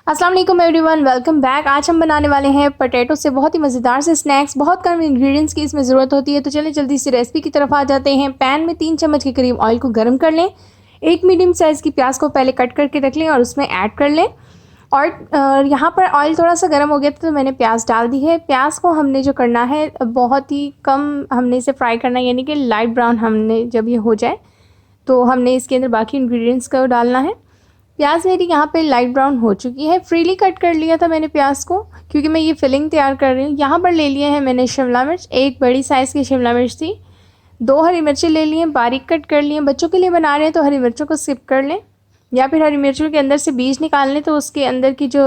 अस्सलाम वालेकुम everyone, welcome back. आज हम बनाने वाले हैं पोटैटो से बहुत ही मज़ेदार से स्नैक्स। बहुत कम इंग्रेडिएंट्स की इसमें ज़रूरत होती है, तो चलिए जल्दी से रेसिपी की तरफ आ जाते हैं। पैन में 3 चम्मच के करीब ऑयल को गर्म कर लें। एक मीडियम साइज़ की प्याज को पहले कट करके रख लें और उसमें ऐड कर लें। और यहाँ पर ऑयल थोड़ा सा गर्म हो गया तो मैंने प्याज डाल दी है। प्याज को हमने जो करना है बहुत ही कम हमने इसे फ्राई करना है, यानी कि लाइट ब्राउन हमने जब ये हो जाए तो हमने इसके अंदर बाकी इंग्रेडिएंट्स को डालना है। प्याज मेरी यहाँ पे लाइट ब्राउन हो चुकी है। फ्रीली कट कर लिया था मैंने प्याज को, क्योंकि मैं ये फिलिंग तैयार कर रही हूँ। यहाँ पर ले लिए हैं मैंने शिमला मिर्च, एक बड़ी साइज़ की शिमला मिर्च थी। 2 हरी मिर्चें ले लिए, बारीक कट कर लिए। बच्चों के लिए बना रहे हैं तो हरी मिर्चों को स्किप कर लें, या फिर हरी मिर्चों के अंदर से बीज निकाल लें, तो उसके अंदर की जो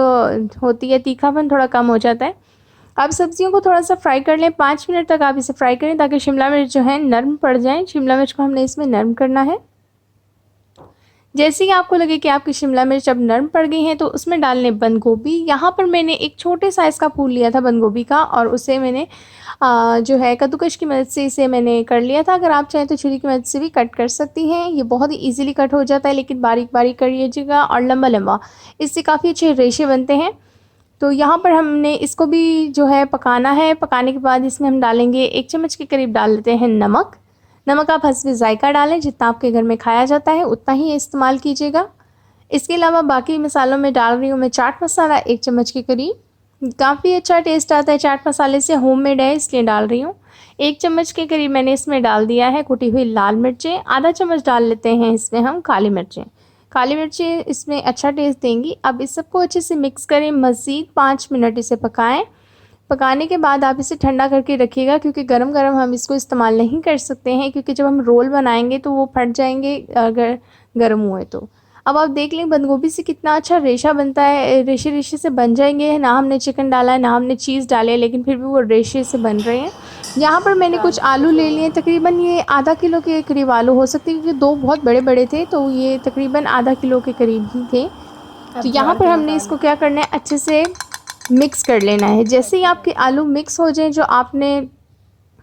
होती है तीखापन थोड़ा कम हो जाता है। अब सब्जियों को थोड़ा सा फ्राई कर लें। 5 मिनट तक आप इसे फ्राई करें ताकि शिमला मिर्च जो है नरम पड़ जाए। शिमला मिर्च को हमने इसमें नरम करना है। जैसे ही आपको लगे कि आपकी शिमला मिर्च अब नरम पड़ गई हैं तो उसमें डाल लें बंद गोभी। यहाँ पर मैंने एक छोटे साइज़ का फूल लिया था बंद गोभी का, और उसे मैंने जो है कद्दूकश की मदद से इसे मैंने कर लिया था। अगर आप चाहें तो छुरी की मदद से भी कट कर सकती हैं। ये बहुत ही ईजिली कट हो जाता है, लेकिन बारीक बारीक करिएगा और लंबा लंबा, इससे काफ़ी अच्छे रेशे बनते हैं। तो यहाँ पर हमने इसको भी जो है पकाना है। पकाने के बाद इसमें हम डालेंगे 1 चम्मच के करीब डाल लेते हैं नमक। नमक आप हस्बे ज़ायका डालें, जितना आपके घर में खाया जाता है उतना ही इस्तेमाल कीजिएगा। इसके अलावा बाकी मसालों में डाल रही हूँ मैं चाट मसाला 1 चम्मच के करीब। काफ़ी अच्छा टेस्ट आता है चाट मसाले से, होममेड है इसलिए डाल रही हूँ। 1 चम्मच के करीब मैंने इसमें डाल दिया है कुटी हुई लाल मिर्चें। आधा चम्मच डाल लेते हैं इसमें हम काली मिर्चें। काली मिर्चें इसमें अच्छा टेस्ट देंगी। अब इस सबको अच्छे से मिक्स करें, मज़ीद 5 मिनट इसे पकाएं। पकाने के बाद आप इसे ठंडा करके रखिएगा, क्योंकि गरम गरम हम इसको इस्तेमाल नहीं कर सकते हैं, क्योंकि जब हम रोल बनाएंगे तो वो फट जाएंगे अगर गर्म हुए तो। अब आप देख लें बंद गोभी से कितना अच्छा रेशा बनता है, रेशे रेशे से बन जाएंगे। ना हमने चिकन डाला है ना हमने चीज़ डाले, लेकिन फिर भी वो रेशे से बन रहे हैं। यहाँ पर मैंने कुछ आलू ले लिए, तकरीबन ये आधा किलो के करीब आलू हो सकते हैं, क्योंकि 2 बहुत बड़े बड़े थे तो ये तकरीबन आधा किलो के करीब ही थे। तो यहाँ पर हमने इसको क्या करना है, अच्छे से मिक्स कर लेना है। जैसे ही आपके आलू मिक्स हो जाएं, जो आपने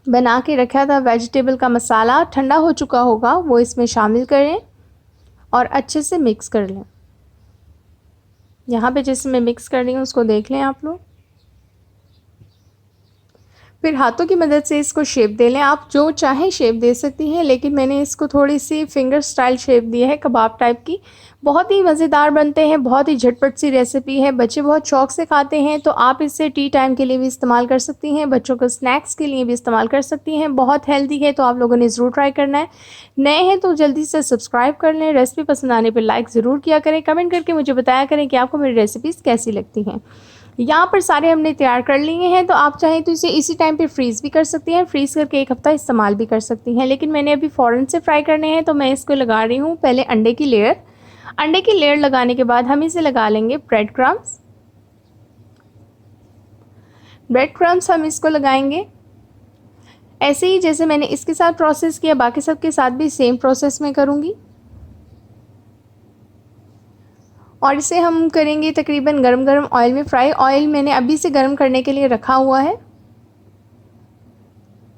बना के रखा था वेजिटेबल का मसाला ठंडा हो चुका होगा, वो इसमें शामिल करें और अच्छे से मिक्स कर लें। यहाँ पे जैसे मैं मिक्स कर रही हूँ उसको देख लें आप लोग। फिर हाथों की मदद से इसको शेप दे लें। आप जो चाहें शेप दे सकती हैं, लेकिन मैंने इसको थोड़ी सी फिंगर स्टाइल शेप दी है, कबाब टाइप की। बहुत ही मज़ेदार बनते हैं, बहुत ही झटपट सी रेसिपी है। बच्चे बहुत शौक से खाते हैं, तो आप इसे टी टाइम के लिए भी इस्तेमाल कर सकती हैं, बच्चों को स्नैक्स के लिए भी इस्तेमाल कर सकती हैं। बहुत हेल्दी है, तो आप लोगों ने ज़रूर ट्राई करना है। नए हैं तो जल्दी से सब्सक्राइब कर लें। रेसिपी पसंद आने पर लाइक ज़रूर किया करें। कमेंट करके मुझे बताया करें कि आपको मेरी रेसिपीज़ कैसी लगती हैं। यहाँ पर सारे हमने तैयार कर लिए हैं, तो आप चाहें तो इसे इसी टाइम पे फ्रीज़ भी कर सकती हैं। फ्रीज़ करके 1 हफ़्ता इस्तेमाल भी कर सकती हैं, लेकिन मैंने अभी फ़ौरन से फ्राई करने हैं तो मैं इसको लगा रही हूँ पहले अंडे की लेयर। अंडे की लेयर लगाने के बाद हम इसे लगा लेंगे ब्रेड क्रम्स। ब्रेड क्रम्स हम इसको लगाएंगे ऐसे ही जैसे मैंने इसके साथ प्रोसेस किया, बाकी सब के साथ भी सेम प्रोसेस में करूँगी। और इसे हम करेंगे तकरीबन गरम गरम ऑयल में फ्राई। ऑयल मैंने अभी से गरम करने के लिए रखा हुआ है,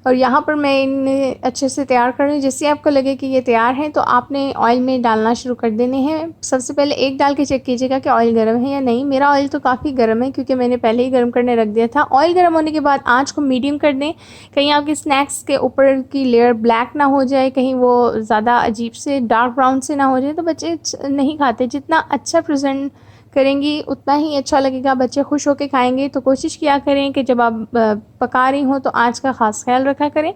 और यहाँ पर मैं इन्हें अच्छे से तैयार कर रही हूँ। जैसे आपको लगे कि ये तैयार हैं तो आपने ऑयल में डालना शुरू कर देने हैं। सबसे पहले एक डाल के चेक कीजिएगा कि ऑयल गर्म है या नहीं। मेरा ऑयल तो काफ़ी गर्म है, क्योंकि मैंने पहले ही गर्म करने रख दिया था। ऑयल गर्म होने के बाद आँच को मीडियम कर दें, कहीं आपके स्नैक्स के ऊपर की लेयर ब्लैक ना हो जाए, कहीं वो ज़्यादा अजीब से डार्क ब्राउन से ना हो जाए, तो बच्चे नहीं खाते। जितना अच्छा प्रेजेंट करेंगी उतना ही अच्छा लगेगा, बच्चे खुश होकर खाएंगे। तो कोशिश किया करें कि जब आप पका रही हों तो आँच का ख़ास ख्याल रखा करें।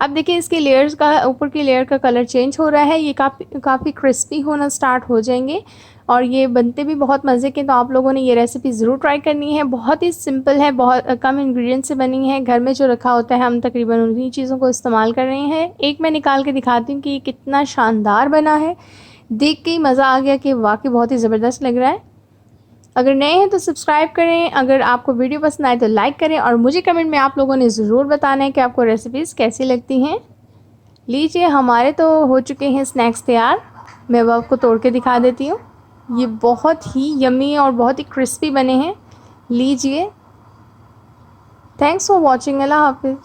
अब देखिए इसके लेयर्स का, ऊपर की लेयर का कलर चेंज हो रहा है, ये काफ़ी क्रिस्पी होना स्टार्ट हो जाएंगे, और ये बनते भी बहुत मज़े के। तो आप लोगों ने ये रेसिपी ज़रूर ट्राई करनी है। बहुत ही सिंपल है, बहुत कम इंग्रेडिएंट से बनी है। घर में जो रखा होता है हम तकरीबन उन्हीं चीज़ों को इस्तेमाल कर रहे हैं। एक मैं निकाल के दिखाती हूँ कि ये कितना शानदार बना है। देख के ही मज़ा आ गया कि वाकई बहुत ही ज़बरदस्त लग रहा है। अगर नए हैं तो सब्सक्राइब करें, अगर आपको वीडियो पसंद आए तो लाइक करें, और मुझे कमेंट में आप लोगों ने ज़रूर बताना है कि आपको रेसिपीज़ कैसी लगती हैं। लीजिए हमारे तो हो चुके हैं स्नैक्स तैयार। मैं वो आपको तोड़ के दिखा देती हूँ। ये बहुत ही यम्मी और बहुत ही क्रिस्पी बने हैं। लीजिए। Thanks for watching. अल्लाह हाफिज़।